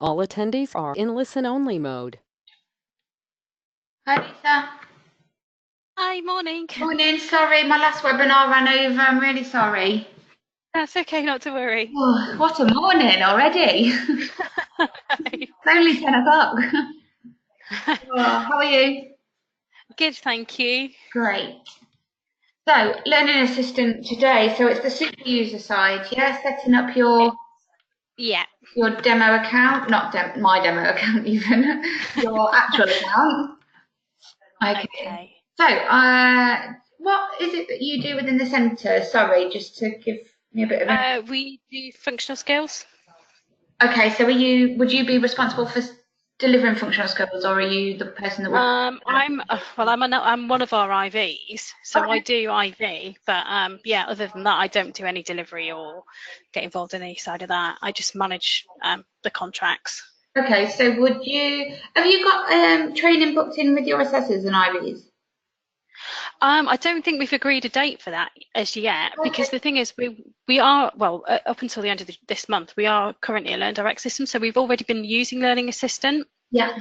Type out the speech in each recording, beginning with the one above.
All attendees are in listen-only mode. Hi, Lisa. Hi, morning. Morning. Sorry, my last webinar ran over. I'm really sorry. That's okay, not to worry. Oh, what a morning already. It's only 10 o'clock. Oh, how are you? Good, thank you. Great. So, Learning Assistant today. So it's the super user side, yeah? Setting up Yeah. your demo account, not my demo account even, your actual account. Okay. Okay. So, what is it that you do within the centre? Sorry, just to give me a bit of We do functional skills. Okay, so would you be responsible for delivering functional skills, or are you the person that would? I'm one of our IVs, so I Okay. do IV, but yeah, other than that, I don't do any delivery or get involved in any side of that. I just manage the contracts. Okay, so have you got training booked in with your assessors and IVs? I don't think we've agreed a date for that as yet, Okay. because the thing is, we are, well, up until the end of this month, we are currently a Learn Direct system, so we've already been using Learning Assistant. Yeah.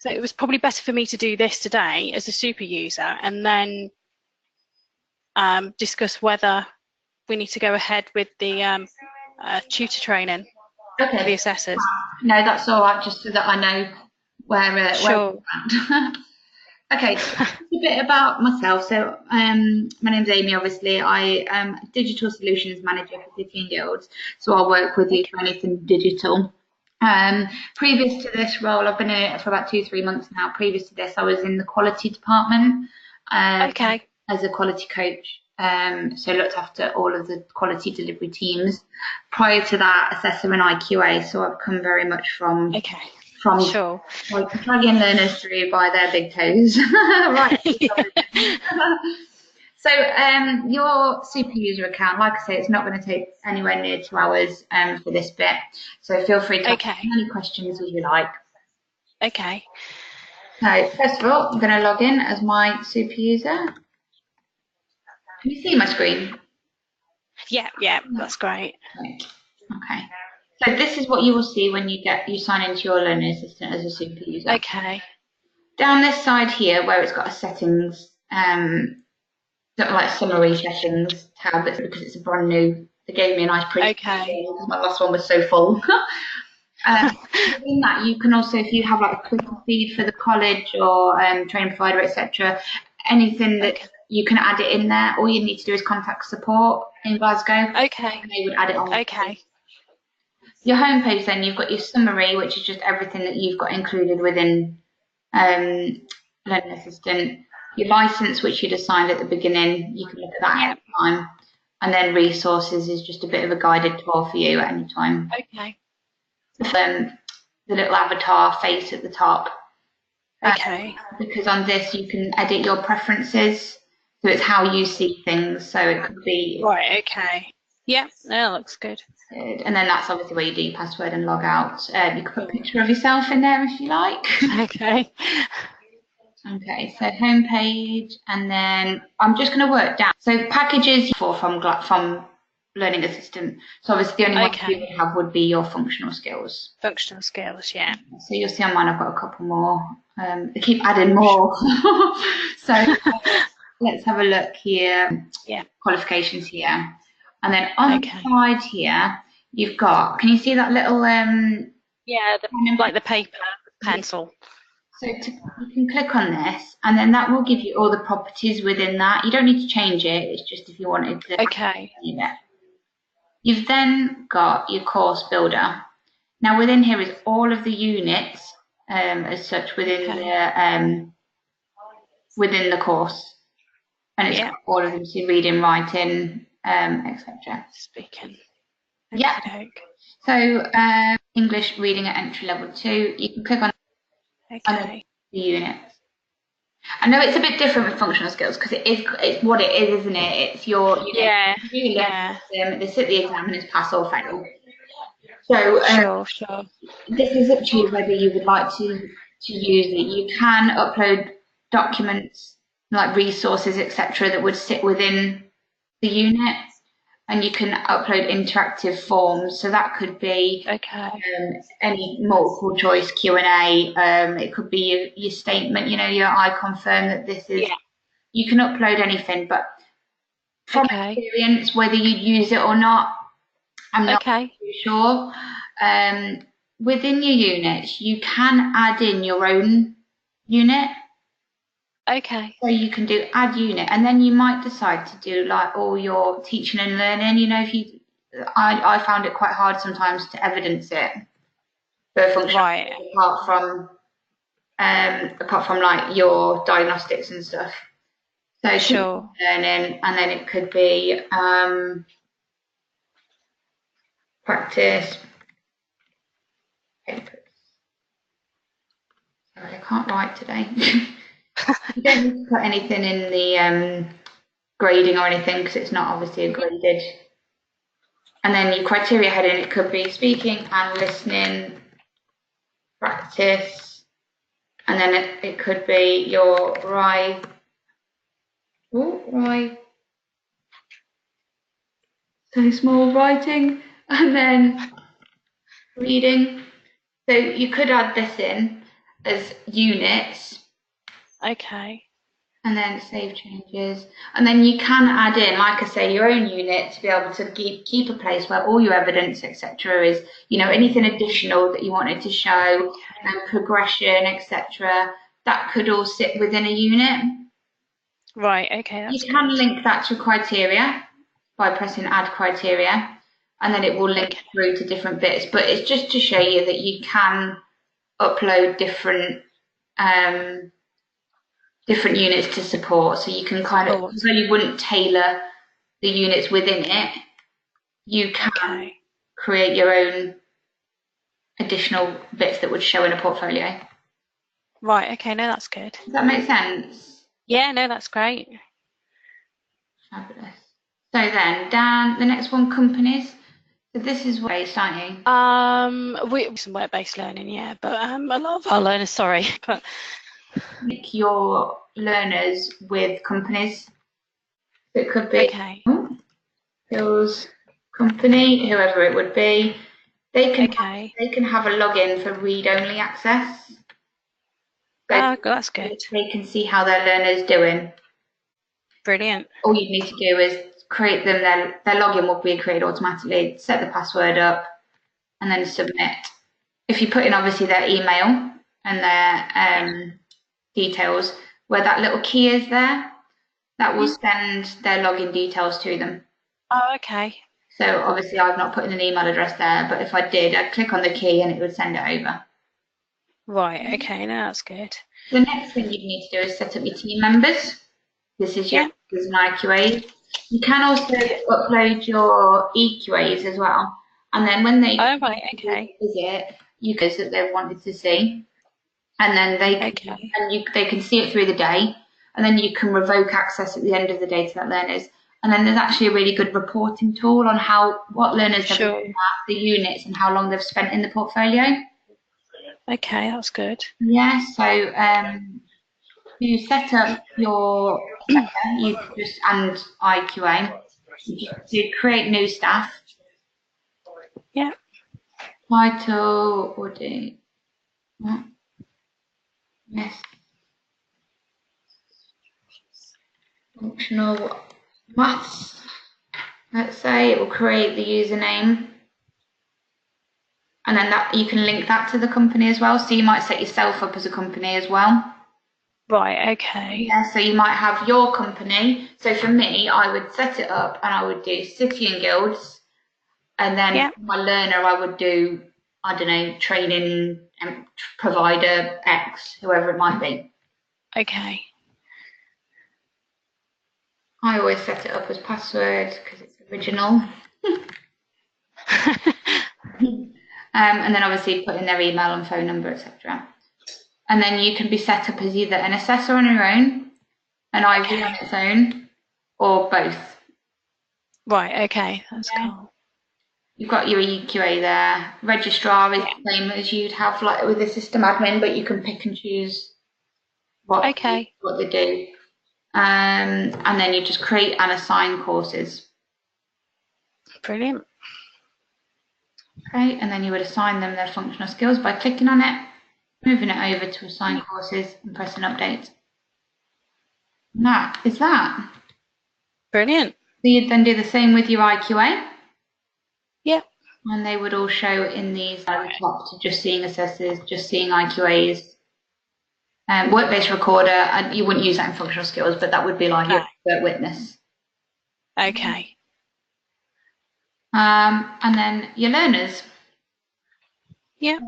So it was probably better for me to do this today as a super user, and then discuss whether we need to go ahead with the tutor training for the Okay. assessors. No, that's all right, just so that I know where Sure. you're at. Okay, so a bit about myself. So, my name's Amy. Obviously, I am a digital solutions manager for City and Guilds. So I'll work with you Okay. for anything digital. Previous to this role, I've been in it for about 2, 3 months now. Previous to this, I was in the quality department um, Okay. as a quality coach. So looked after all of the quality delivery teams. Prior to that, assessor and IQA. So I've come very much Okay. from Sure. like dragging learners through by their big toes. Right. So your super user account, like I say, it's not going to take anywhere near 2 hours for this bit. So feel free to ask as Okay. many questions as you like. Okay. So first of all, I'm going to log in as my super user. Can you see my screen? Yeah. Yeah. That's great. Right. Okay. So this is what you will see when you sign into your learning assistant as a super user. Okay. Down this side here, where it's got a settings, sort of like summary settings tab, it's because it's a brand new. They gave me a nice preview Okay. because my last one was so full. Within that, you can also, if you have like a Twitter feed for the college or training provider, etc., anything that Okay. you can add it in there. All you need to do is contact support in Glasgow, Okay. and they would add it on. Okay. Your homepage, then you've got your summary, which is just everything that you've got included within um, Learning Assistant. Your license, which you'd assigned at the beginning, you can look at that at Yeah. any time. And then resources is just a bit of a guided tour for you at any time. Okay. The little avatar face at the top, Okay. because on this you can edit your preferences, so it's how you see things. So it could be, Right. Okay. Yeah. That looks good. and then that's obviously where you do your password and log out. You could put a Cool. picture of yourself in there if you like. Okay. Okay, so homepage, and then I'm just going to work down. So packages from Learning Assistant. So obviously the only one you Okay. would have would be your functional skills. Functional skills. Yeah. So you'll see on mine I've got a couple more. They keep adding more. So let's have a look here. Yeah. Qualifications here, and then on the Okay. side here you've got. Can you see that little Yeah. pen and Like the paper yeah. pencil. So you can click on this, and then that will give you all the properties within that. You don't need to change it. It's just if you wanted to Okay. leave it. You've then got your course builder. Now within here is all of the units as such Okay. within the course, and it's Yeah. got all of them. So reading, writing, etc. Speaking. Yeah. Okay. So English reading at entry level 2. You can click on Okay. the units. I know it's a bit different with functional skills because it's what it is, isn't it? It's Yeah. you do your learning Yeah. system, they sit the exam and it's pass or fail. So Sure. Sure. this is up to you whether you would like to use it. You can upload documents like resources, etc., that would sit within the unit. and you can upload interactive forms. So that could be Okay. any multiple choice Q&A. It could be your statement, your I confirm that this is. Yeah. You can upload anything, but from Okay. experience, whether you'd use it or not, I'm not Okay. too sure. Within your units, you can add in your own unit. Okay. So you can do add unit, and then you might decide to do like all your teaching and learning. I found it quite hard sometimes to evidence it for a function Right. apart from like your diagnostics and stuff. So Sure. learning, and then it could be practice papers. Sorry, I can't write today. You don't need to put anything in the grading or anything because it's not obviously a graded. And then your criteria heading, it could be speaking and listening, practice, and then it could be your so small writing, and then reading. So you could add this in as units, Okay. and then save changes, and then you can add in, like I say, your own unit to be able to keep a place where all your evidence, etc., is, anything additional that you wanted to show, progression, etc., that could all sit within a unit. Right. Okay. That's You can good. link that to criteria by pressing add criteria, and then it will link through to different bits, but it's just to show you that you can upload different units to support, so you can kind of, although you wouldn't tailor the units within it, you can create your own additional bits that would show in a portfolio. Right. Okay. No, that's good. Does that make sense? Yeah. No, that's great. Fabulous. So then, down the next one, companies. So this is based, aren't you? We some work-based learning, yeah, but a lot of our learners, sorry, but Link your learners with companies. So it could be Phil's company, whoever it would be. They can have a login for read-only access. So that's good. They can see how their learner's doing. Brilliant. All you need to do is create them, their login will be created automatically, set the password up, and then submit. If you put in obviously their email and their details, where that little key is there, that will send their login details to them. Oh, okay. So obviously I've not put in an email address there, but if I did, I'd click on the key and it would send it over. Right, okay, no, that's good. The next thing you need to do is set up your team members. This is your IQAs. You can also upload your EQAs as well. And then when they visit, you guys that they've wanted to see. And then they can see it through the day. And then you can revoke access at the end of the day to that learners. And then there's actually a really good reporting tool on what learners have done at the units and how long they've spent in the portfolio. Okay, that's good. Yeah, so you set up your and IQA, you create new staff. Yeah. Title, audit, what? Yes. Functional maths. Let's say it will create the username. And then you can link that to the company as well. So you might set yourself up as a company as well. Right, okay. Yeah, so you might have your company. So for me, I would set it up and I would do City and Guilds. And then for my learner, I would do, I don't know, training provider X, whoever it might be. Okay. I always set it up as password because it's original. And then obviously put in their email and phone number, etc. And then you can be set up as either an assessor on your own, an IV on its own, or both. Right, okay, that's cool. You've got your EQA there. Registrar is the same as you'd have like with a system admin, but you can pick and choose what they do. And then you just create and assign courses. Brilliant. Okay, and then you would assign them their functional skills by clicking on it, moving it over to assign courses and pressing update. And that is that. Brilliant. So you'd then do the same with your IQA. Yep. And they would all show in these at the top, so just seeing assessors, just seeing IQAs. Work-based recorder, and you wouldn't use that in functional skills, but that would be like your expert witness. Okay. And then your learners. Yep.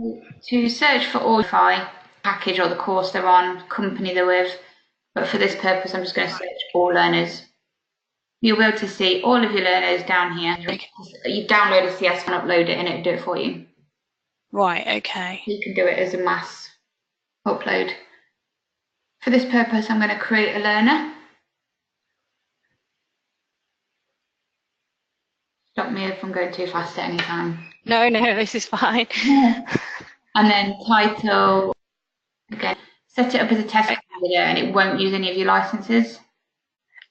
To search for Audify package or the course they're on, company they're with, but for this purpose I'm just going to search all learners. You'll be able to see all of your learners down here. Okay. You download a CS and upload it and it'll do it for you. Right, okay. You can do it as a mass upload. For this purpose I'm going to create a learner. Stop me if I'm going too fast at any time. No, this is fine. And then title, again, set it up as a test candidate and it won't use any of your licenses.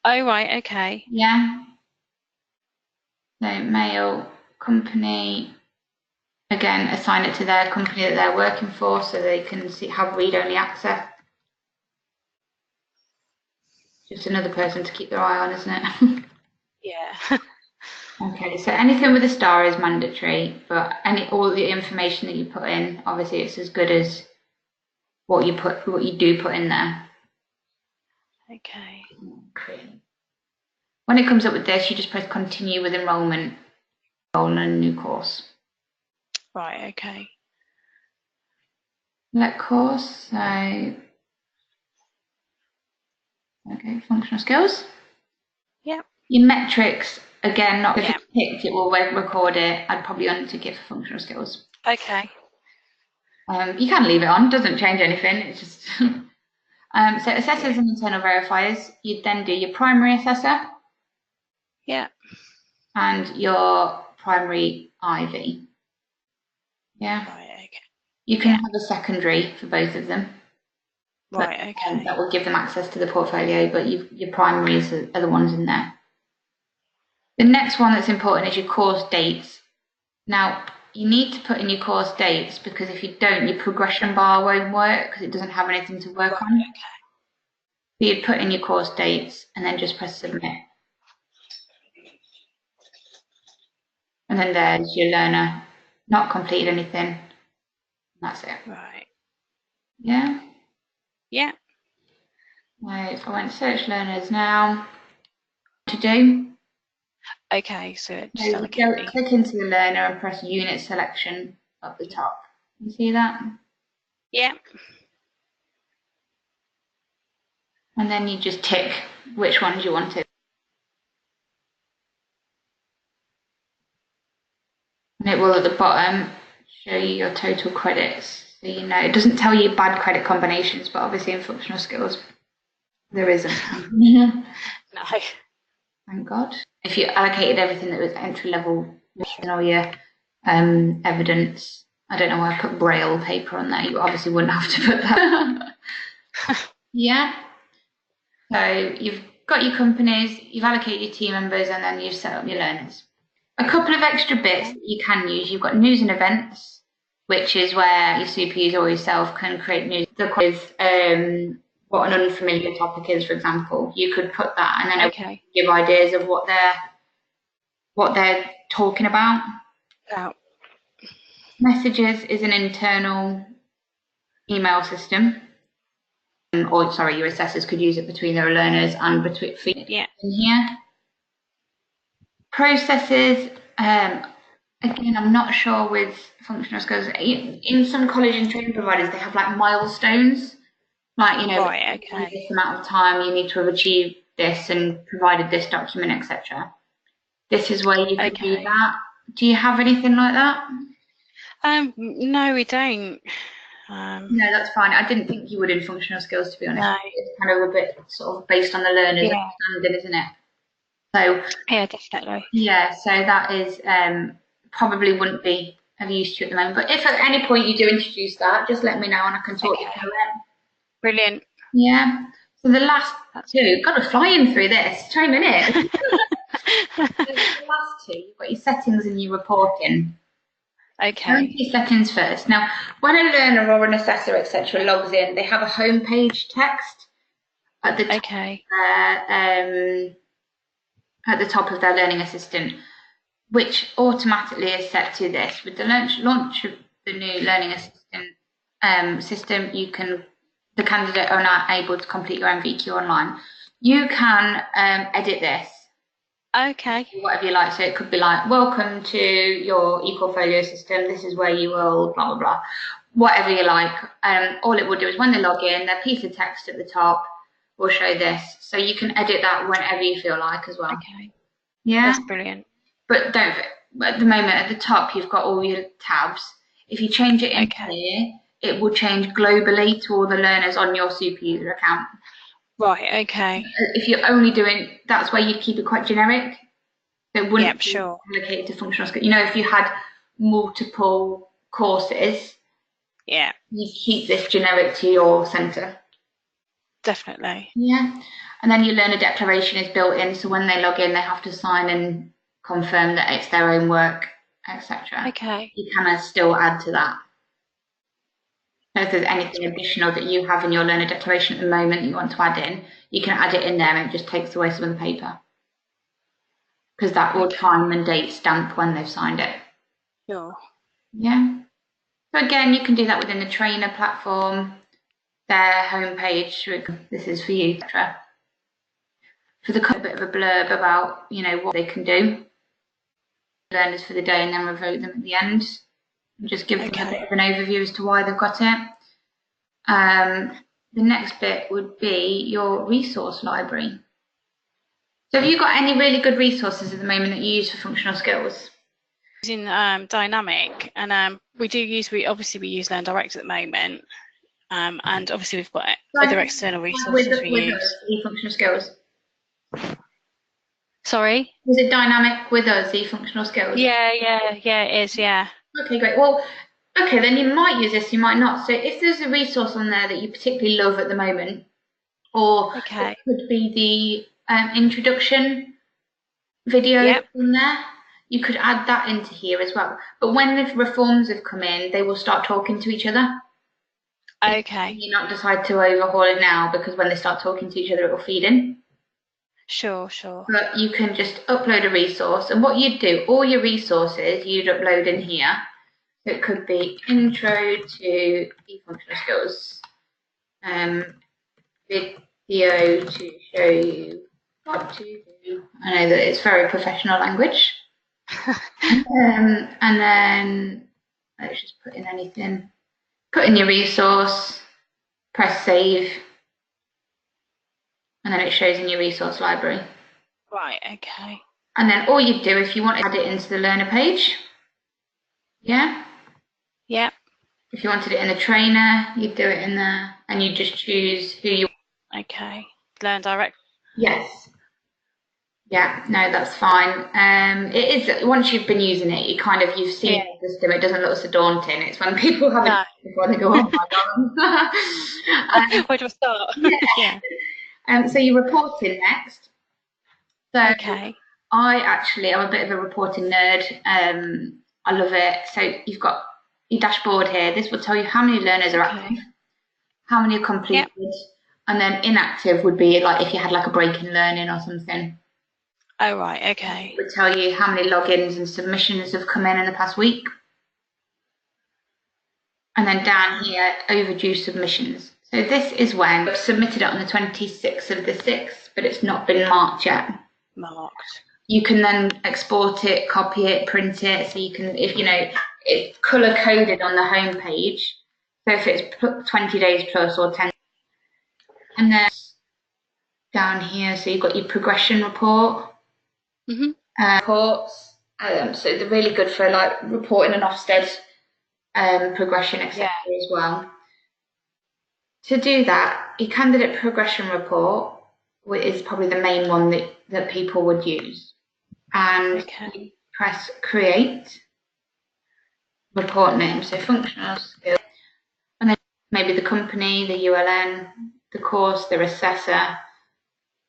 Oh, right, okay. Yeah. So mail, company, again, assign it to their company that they're working for so they can have read-only access. Just another person to keep their eye on, isn't it? Yeah. Okay, so anything with a star is mandatory, but all the information that you put in, obviously it's as good as what you do put in there. Okay. When it comes up with this, you just press continue with enrollment, enroll in a new course. Right, okay. Select course, so okay, functional skills. Yep. Your metrics, again, not if Yep. it's ticked, it will record it. I'd probably untick it for functional skills. Okay. You can leave it on, doesn't change anything. It's just so assessors and internal verifiers. You'd then do your primary assessor. Yeah. And your primary IV. Yeah. Right, okay. You can have a secondary for both of them. Right, okay. That will give them access to the portfolio, but your primaries are the ones in there. The next one that's important is your course dates. Now, you need to put in your course dates because if you don't, your progression bar won't work because it doesn't have anything to work on. Okay. So you'd put in your course dates and then just press submit. And then there's your learner, not completed anything. That's it. Right. Yeah? Yeah. Right, if I went search learners now, to do. Okay, so just So allocate me. click into the learner and press unit selection up the top. You see that? Yeah. And then you just tick which ones you want it. And it will at the bottom show you your total credits. So you know, it doesn't tell you bad credit combinations, but obviously in functional skills, there isn't. No. Thank God. If you allocated everything that was entry level and all your evidence, I don't know why I put braille paper on there. You obviously wouldn't have to put that. Yeah. So you've got your companies, you've allocated your team members, and then you've set up your learners. A couple of extra bits that you can use. You've got news and events, which is where your super user or yourself can create news with what an unfamiliar topic is, for example. You could put that and then Okay. give ideas of what they're talking about. Out. Messages is an internal email system. Or sorry, your assessors could use it between their learners and between Yeah. in here. Processes, again, I'm not sure with functional skills. In some college and training providers, they have like milestones, like, you know, Right, okay. this amount of time you need to have achieved this and provided this document, etc. This is where you could do Okay. that. Do you have anything like that? No, we don't. No, that's fine. I didn't think you would in functional skills, to be honest. No. It's kind of a bit sort of based on the learner's Yeah. understanding, isn't it? So Yeah, definitely. yeah, so that is probably wouldn't be of use to you at the moment. But if at any point you do introduce that, just let me know and I can talk you Okay. through it. Brilliant. Yeah. So the last two, God, we're flying through this. 20 minutes. The last two, you've got your settings and your reporting. Go into Okay. your settings first. Now, when a learner or an assessor, etc., logs in, they have a homepage text at the top, Okay. at the top of their learning assistant, which automatically is set to this. With the launch of the new learning assistant system, the candidate are now able to complete your MVQ online. You can edit this. Okay. Whatever you like. So it could be like, welcome to your ePortfolio system. This is where you will blah, blah, blah. Whatever you like. All it will do is when they log in, their piece of text at the top will show this. So you can edit that whenever you feel like as well. Okay. Yeah. That's brilliant. But don't, at the moment at the top, you've got all your tabs. If you change it in here, it will change globally to all the learners on your super user account. Right, okay. If you're only doing, that's where you'd keep it quite generic. It wouldn't be sure. allocated to functional skills. You know, if you had multiple courses, Yeah, you keep this generic to your centre. definitely. Yeah. And then your learner declaration is built in, so when they log in, they have to sign and confirm that it's their own work, etc. Okay. You can still add to that. So if there's anything additional that you have in your learner declaration at the moment that you want to add in, you can add it in there and it just takes away some of the paper. Because that will time and date stamp when they've signed it. Sure. Yeah. So again, you can do that within the trainer platform, their homepage. This is for you, etc. For the bit of a blurb about, you know, what they can do. Learners for the day and then revoke them at the end. Just give them a bit of an overview as to why they've got it. The next bit would be your resource library. So have you got any really good resources at the moment that you use for functional skills? Using Dynamic, and we use Learn Direct at the moment, and obviously we've got other external resources we use. Us, functional skills. Sorry? Was it Dynamic with us, the functional skills? Yeah, it is, yeah. Okay, great. Well, okay, then you might use this, you might not. So if there's a resource on there that you particularly love at the moment, or it could be the introduction video in there, you could add that into here as well. But when the reforms have come in, they will start talking to each other. Okay. You not decide to overhaul it now, because when they start talking to each other, it will feed in. Sure. But you can just upload a resource, and what you'd do, all your resources you'd upload in here. So it could be intro to functional skills, video to show you what to do. I know that it's very professional language. And then let's just put in anything. Put in your resource, press save, and then it shows in your resource library. Right, okay. And then all you do, if you want to add it into the learner page, yeah? Yeah. If you wanted it in a trainer, you'd do it in there, and you just choose who you want. Okay. Learn Direct. Yes. Yeah, no, that's fine. It is, once you've been using it, you've seen the system, it doesn't look so daunting. It's when people have it before they go, oh my God. Where do I start? Yeah. So you're reporting next. So okay. I'm a bit of a reporting nerd. I love it. So you've got your dashboard here. This will tell you how many learners are active, how many are completed, and then inactive would be like if you had like a break in learning or something. Oh, right, okay. It would tell you how many logins and submissions have come in the past week. And then down here, overdue submissions. So this is when we've submitted it on the 26th of the 6th, but it's not been marked yet. Marked. You can then export it, copy it, print it. So you can, if you know, it's color coded on the home page. So if it's 20 days plus or 10. And then down here, so you've got your progression report. Reports. So they're really good for like reporting an Ofsted progression, etc. as well. To do that, your candidate progression report is probably the main one that people would use. And you press create, report name, so functional skills, and then maybe the company, the ULN, the course, the assessor,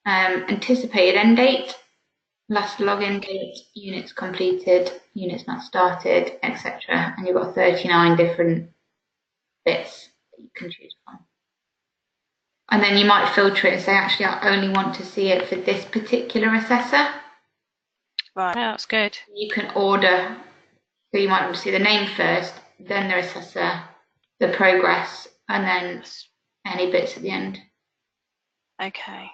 anticipated end date. last login date, units completed, units not started, etc. And you've got 39 different bits that you can choose from. And then you might filter it and say, actually, I only want to see it for this particular assessor. Right, that's good. You can order, so you might want to see the name first, then the assessor, the progress, and then any bits at the end. Okay.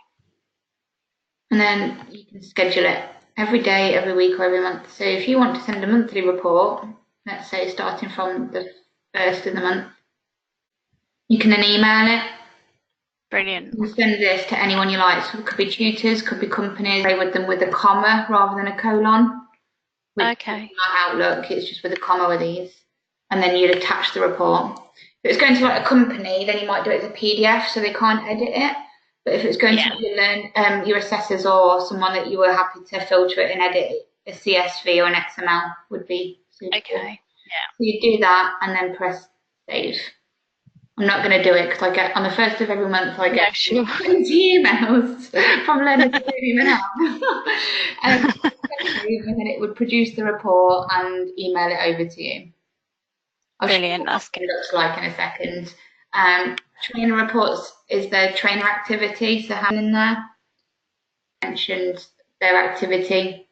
And then you can schedule it every day, every week, or every month. So if you want to send a monthly report, let's say starting from the first of the month, you can then email it. Brilliant. You send this to anyone you like. So it could be tutors, could be companies. Play with them with a comma rather than a colon. Okay. Outlook, it's just with a comma with these. And then you'd attach the report. If it's going to like a company, then you might do it as a PDF so they can't edit it. But if it's going to your assessors or someone that you were happy to filter it and edit, a CSV or an XML would be suitable. Okay. Yeah. So you do that and then press save. I'm not going to do it because I get on the first of every month I get 20 emails from learners who don't even have. And then it would produce the report and email it over to you. Brilliant. That's good. It looks like in a second. Trainer reports is their trainer activity, so having in there mentioned their activity,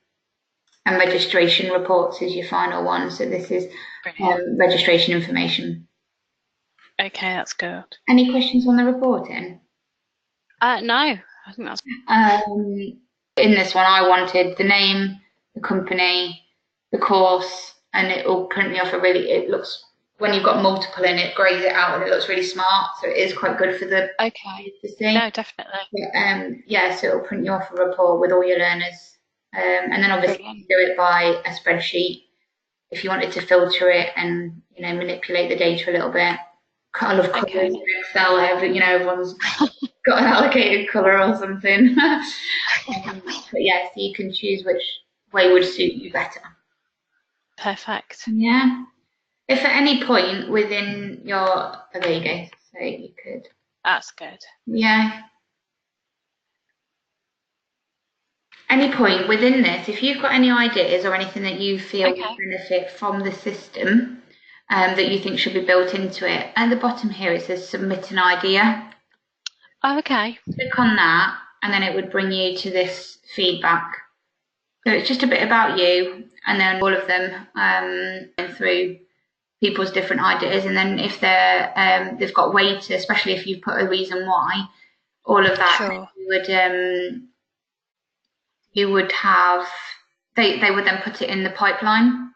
and registration reports is your final one. So this is registration information. Okay, that's good. Any questions on the reporting? No, I think that's. In this one, I wanted the name, the company, the course, and it will print me off it looks, when you've got multiple in it, grays it out and it looks really smart. So it is quite good for the to see. No, definitely. But, so it'll print you off a report with all your learners. And then obviously you can do it by a spreadsheet if you wanted to filter it and manipulate the data a little bit. I love colours in Excel. Everyone's got an allocated colour or something. But yes, you can choose which way would suit you better. Perfect. Yeah. If at any point within your, there you go. So you could. That's good. Yeah. Any point within this, if you've got any ideas or anything that you feel would benefit from the system, that you think should be built into it, at the bottom here it says submit an idea. Oh, okay. Click on that and then it would bring you to this feedback. So it's just a bit about you and then all of them through people's different ideas, and then if they've got weight, especially if you put a reason why, all of that you would have they would then put it in the pipeline.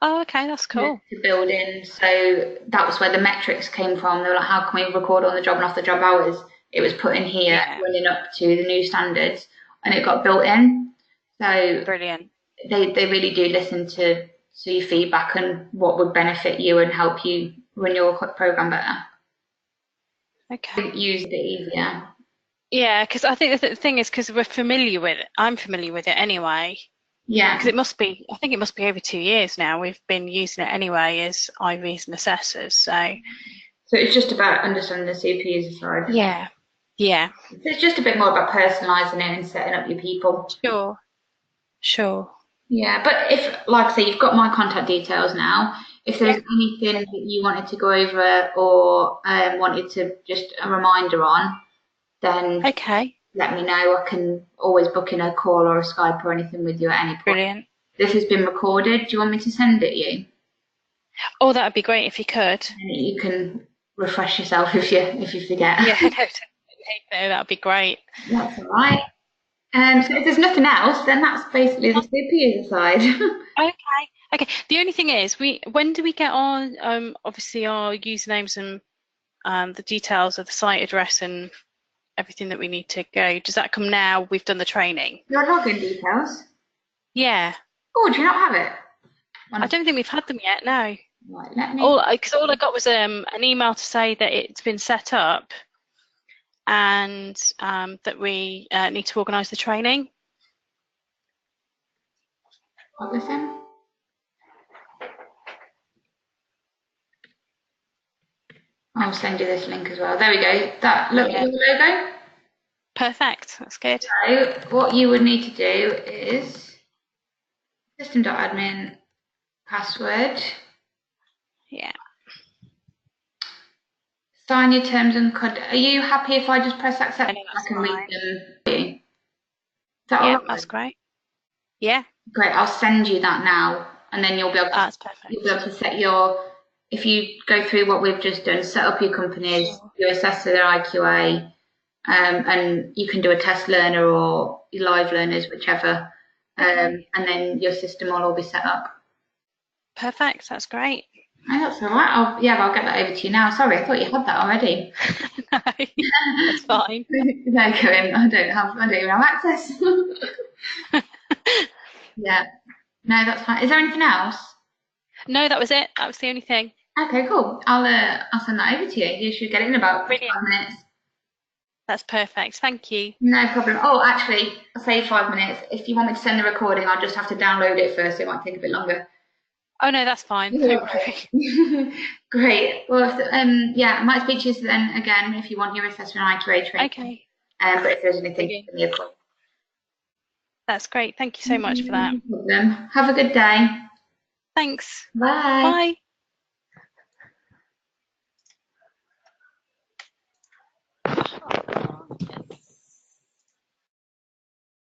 Oh, okay, that's cool. To build in. So that was where the metrics came from. They were like, how can we record on the job and off the job hours? It was put in here, running up to the new standards, and it got built in. So brilliant. They really do listen to your feedback and what would benefit you and help you run your program better. Okay. Use it easier. Yeah, because I think the thing is, because I'm familiar with it anyway. Yeah. Because I think it must be over 2 years now. We've been using it anyway as IVs and assessors. So it's just about understanding the super user side. Yeah. Yeah. So it's just a bit more about personalising it and setting up your people. Sure. Yeah, but if, like I say, you've got my contact details now. If there's anything that you wanted to go over or wanted to just a reminder on, then let me know. I can always book in a call or a Skype or anything with you at any point. Brilliant. This has been recorded. Do you want me to send it you? Oh, that would be great if you could. And you can refresh yourself if you forget. Yeah, no, that would be great. That's all right. So if there's nothing else, then that's basically the super user side. Okay. The only thing is, when do we get on? Obviously, our usernames and the details of the site address and everything that we need to go. Does that come now? We've done the training. Your login details. Yeah. Oh, do you not have it? I don't think we've had them yet. No. Right. Let me. Because all I got was an email to say that it's been set up. And that we need to organise the training. What was in? I'll send you this link as well. There we go. That look at your logo. Perfect. That's good. So what you would need to do is system.admin password, Yeah. sign your terms and are you happy if I just press accept? I know I that's can fine. read them. Is that all Yeah, right? that's great. Yeah, Great. I'll send you that now, and then you'll be able to, that's perfect. you'll be able to set your, if you go through what we've just done, set up your companies, Sure. you assess their IQA, and you can do a test learner or your live learners, whichever, Okay. and then your system will all be set up. Perfect. That's great. Oh, that's all right. I'll get that over to you now. Sorry, I thought you had that already. No, that's fine. No, Corinne, I don't even have access. Yeah. No, that's fine. Is there anything else? No, that was it. That was the only thing. Okay, cool. I'll send that over to you. You should get it in about Brilliant. 5 minutes. That's perfect. Thank you. No problem. Oh, actually, I'll say 5 minutes. If you want me to send the recording, I'll just have to download it first. It might take a bit longer. Oh no, that's fine. Don't worry. Great. Well, yeah, I might speak to you then again if you want your assessment IQA training. Okay. But if there's anything, Brilliant. give me a call. That's great. Thank you so much for that. No problem. Have a good day. Thanks. Bye. Bye.